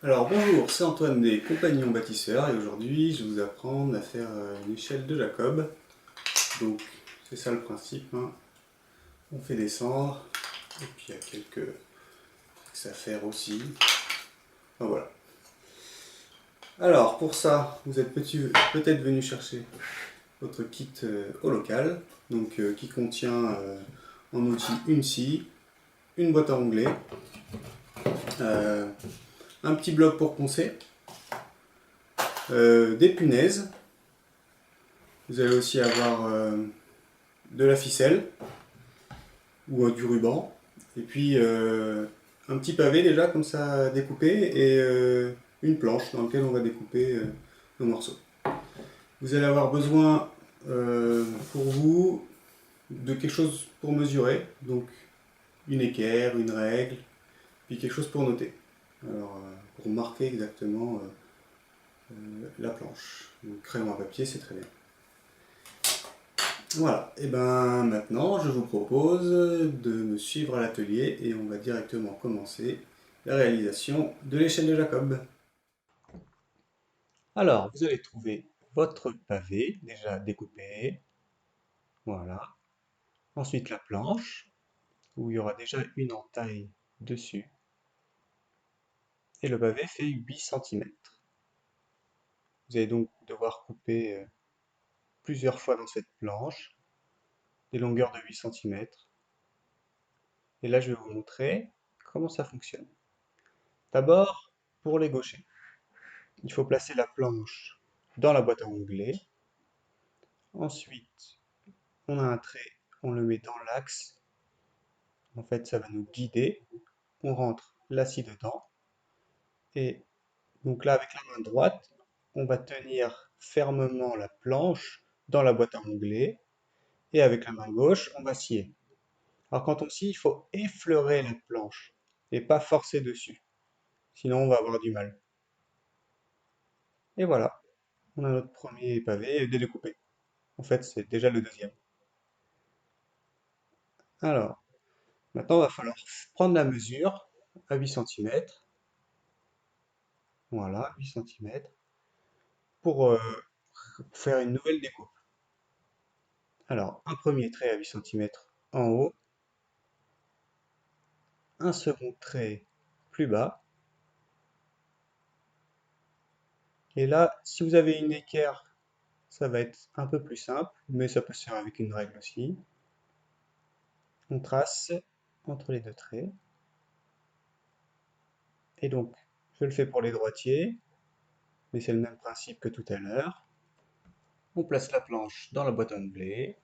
Alors bonjour, c'est Antoine des Compagnons Bâtisseurs et aujourd'hui je vais vous apprendre à faire une échelle de Jacob. Donc c'est ça le principe, hein. On fait descendre et puis il y a quelques tricks à faire aussi. Enfin, voilà. Alors pour ça, vous êtes peut-être venu chercher votre kit au local, donc qui contient en outil une scie, une boîte à onglets, euh, un petit bloc pour poncer, des punaises. Vous allez aussi avoir de la ficelle ou du ruban. Et puis un petit pavé déjà comme ça découpé et une planche dans laquelle on va découper nos morceaux. Vous allez avoir besoin pour vous de quelque chose pour mesurer, donc une équerre, une règle, puis quelque chose pour noter. Alors pour marquer exactement la planche. Donc crayon à papier, c'est très bien. Voilà, et ben maintenant je vous propose de me suivre à l'atelier et on va directement commencer la réalisation de l'échelle de Jacob. Alors, vous allez trouver votre pavé déjà découpé, voilà. Ensuite la planche, où il y aura déjà une entaille dessus. Et le pavé fait 8 cm. Vous allez donc devoir couper plusieurs fois dans cette planche, des longueurs de 8 cm. Et là je vais vous montrer comment ça fonctionne. D'abord, pour les gauchers. Il faut placer la planche dans la boîte à onglets. Ensuite, on a un trait, on le met dans l'axe. En fait, ça va nous guider. On rentre la scie dedans. Et donc là, avec la main droite, on va tenir fermement la planche dans la boîte à onglets. Et avec la main gauche, on va scier. Alors quand on scie, il faut effleurer la planche et pas forcer dessus. Sinon, on va avoir du mal. Et voilà, on a notre premier pavé découpé. En fait, c'est déjà le deuxième. Alors, maintenant, il va falloir prendre la mesure à 8 cm. Voilà, 8 cm. Pour faire une nouvelle découpe. Alors, un premier trait à 8 cm en haut. Un second trait plus bas. Et là, si vous avez une équerre, ça va être un peu plus simple, mais ça peut se faire avec une règle aussi. On trace entre les deux traits. Et donc, je le fais pour les droitiers, mais c'est le même principe que tout à l'heure. On place la planche dans la boîte à onglets.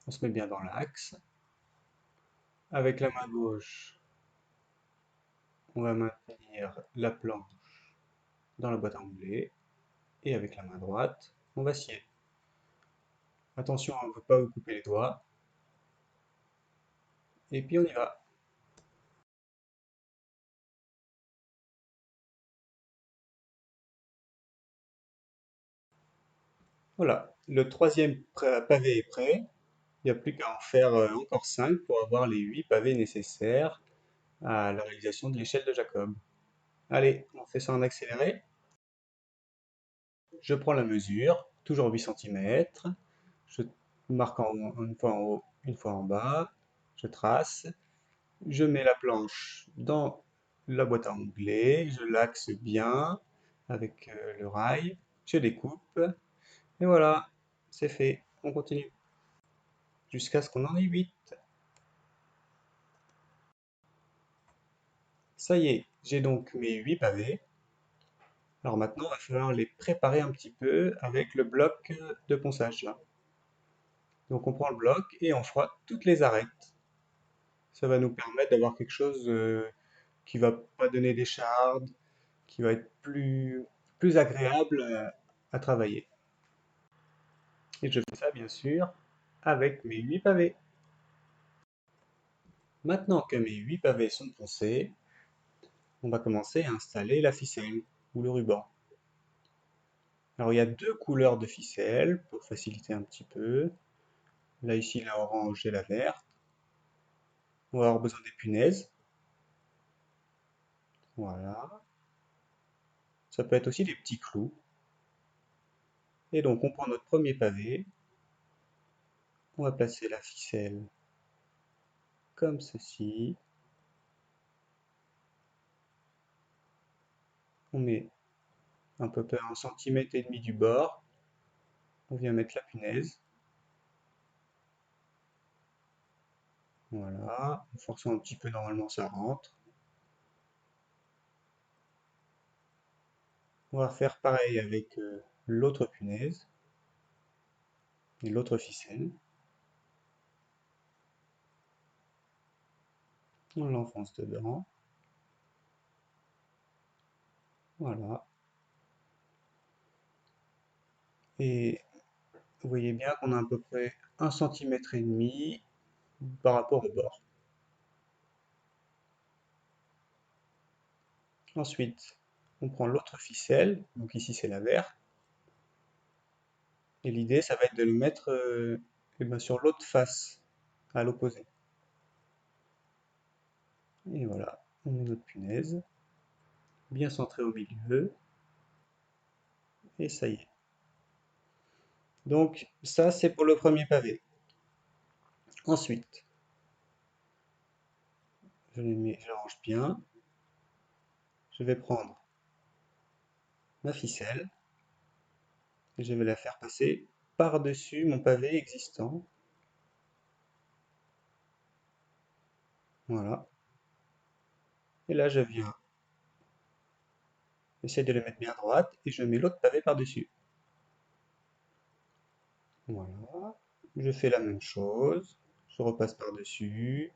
On se met bien dans l'axe. Avec la main gauche, on va maintenir la planche dans la boîte à onglets. Et avec la main droite, on va scier. Attention à ne pas vous couper les doigts. Et puis on y va. Voilà, le troisième pavé est prêt. Il n'y a plus qu'à en faire encore 5 pour avoir les 8 pavés nécessaires à la réalisation de l'échelle de Jacob. Allez, on fait ça en accéléré. Je prends la mesure, toujours 8 cm. Je marque une fois en haut, une fois en bas. Je trace. Je mets la planche dans la boîte à onglets. Je l'axe bien avec le rail. Je découpe. Et voilà, c'est fait. On continue jusqu'à ce qu'on en ait 8. Ça y est, j'ai donc mes 8 pavés. Alors maintenant, il va falloir les préparer un petit peu avec le bloc de ponçage là. Donc on prend le bloc et on frotte toutes les arêtes. Ça va nous permettre d'avoir quelque chose qui va pas donner des chardes, qui va être plus agréable à travailler. Et je fais ça bien sûr avec mes 8 pavés. Maintenant que mes 8 pavés sont poncés, on va commencer à installer la ficelle ou le ruban. Alors il y a deux couleurs de ficelle pour faciliter un petit peu. Là ici la orange et la verte. On va avoir besoin des punaises. Voilà. Ça peut être aussi des petits clous. Et donc on prend notre premier pavé, on va placer la ficelle comme ceci. On met à peu près 1,5 cm du bord. On vient mettre la punaise. Voilà, en forçant un petit peu, normalement ça rentre. On va faire pareil avec l'autre punaise et l'autre ficelle. On l'enfonce dedans. Voilà. Et vous voyez bien qu'on a à peu près 1,5 cm par rapport au bord. Ensuite, on prend l'autre ficelle, donc ici c'est la verte, et l'idée ça va être de le mettre eh ben, sur l'autre face, à l'opposé. Et voilà, on met notre punaise, bien centrée au milieu, et ça y est. Donc ça c'est pour le premier pavé. Ensuite, je range bien, je vais prendre ma ficelle, et je vais la faire passer par-dessus mon pavé existant. Voilà. Et là je viens essayer de le mettre bien à droite, et je mets l'autre pavé par-dessus. Voilà. Je fais la même chose. Je repasse par-dessus.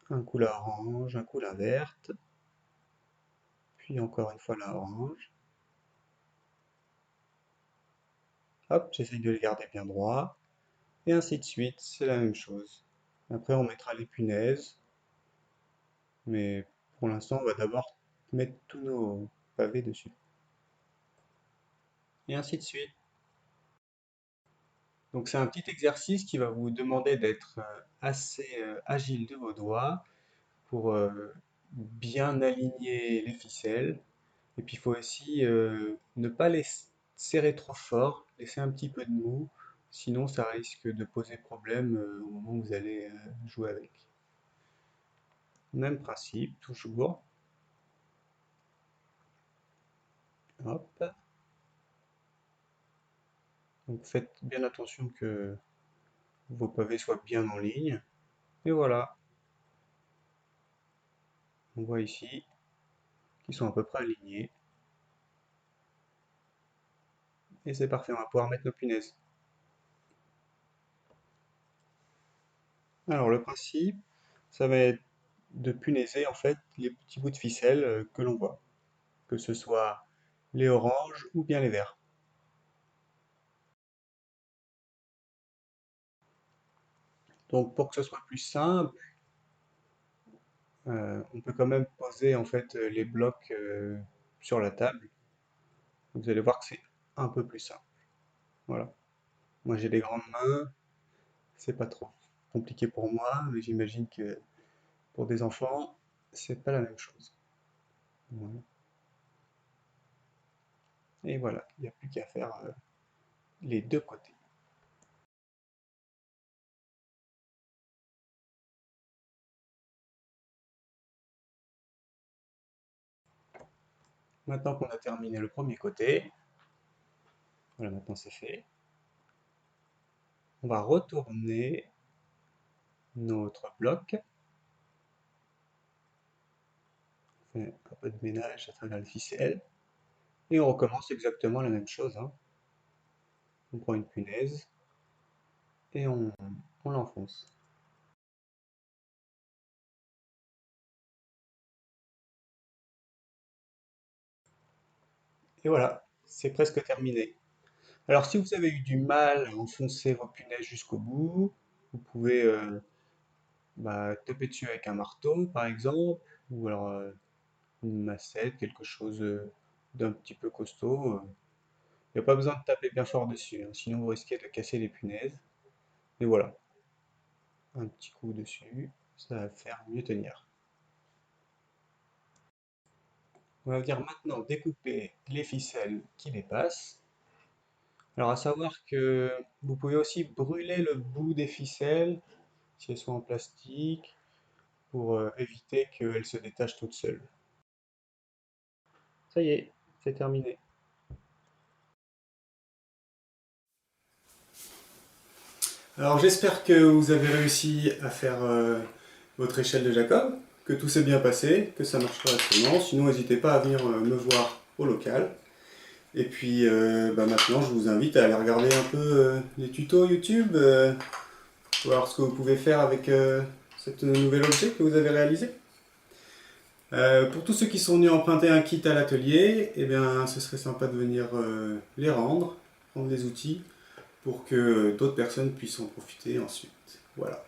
Un coup la orange, un coup la verte. Puis encore une fois la orange. Hop, j'essaye de les garder bien droits. Et ainsi de suite, c'est la même chose. Après, on mettra les punaises. Mais pour l'instant, on va d'abord mettre tous nos pavés dessus. Et ainsi de suite. Donc c'est un petit exercice qui va vous demander d'être assez agile de vos doigts pour bien aligner les ficelles. Et puis il faut aussi ne pas les serrer trop fort, laisser un petit peu de mou, sinon ça risque de poser problème au moment où vous allez jouer avec. Même principe, toujours. Hop. Donc faites bien attention que vos pavés soient bien en ligne. Et voilà, on voit ici qu'ils sont à peu près alignés. Et c'est parfait, on va pouvoir mettre nos punaises. Alors le principe, ça va être de punaiser en fait les petits bouts de ficelle que l'on voit, que ce soit les oranges ou bien les verts. Donc pour que ce soit plus simple, on peut quand même poser en fait les blocs sur la table. Vous allez voir que c'est un peu plus simple. Voilà. Moi j'ai des grandes mains, c'est pas trop compliqué pour moi, mais j'imagine que pour des enfants, c'est pas la même chose. Voilà. Et voilà, il n'y a plus qu'à faire les deux côtés. Maintenant qu'on a terminé le premier côté, voilà, maintenant c'est fait, on va retourner notre bloc, on fait un peu de ménage à travers le ficelle, et on recommence exactement la même chose, hein. On prend une punaise et on l'enfonce. Et voilà, c'est presque terminé. Alors si vous avez eu du mal à enfoncer vos punaises jusqu'au bout, vous pouvez taper dessus avec un marteau par exemple, ou alors une massette, quelque chose d'un petit peu costaud. Il n'y a pas besoin de taper bien fort dessus, hein, sinon vous risquez de casser les punaises. Et voilà, un petit coup dessus, ça va faire mieux tenir. On va dire maintenant découper les ficelles qui dépassent. Alors à savoir que vous pouvez aussi brûler le bout des ficelles, si elles sont en plastique, pour éviter qu'elles se détachent toutes seules. Ça y est, c'est terminé. Alors j'espère que vous avez réussi à faire votre échelle de Jacob, que tout s'est bien passé, que ça marche correctement. Sinon, n'hésitez pas à venir me voir au local. Et puis maintenant, je vous invite à aller regarder un peu les tutos YouTube, voir ce que vous pouvez faire avec cette nouvel objet que vous avez réalisé. Pour tous ceux qui sont venus emprunter un kit à l'atelier, eh bien, ce serait sympa de venir les rendre, prendre des outils, pour que d'autres personnes puissent en profiter ensuite. Voilà.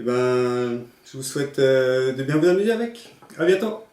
Eh ben, je vous souhaite de bien vous amuser avec. À bientôt!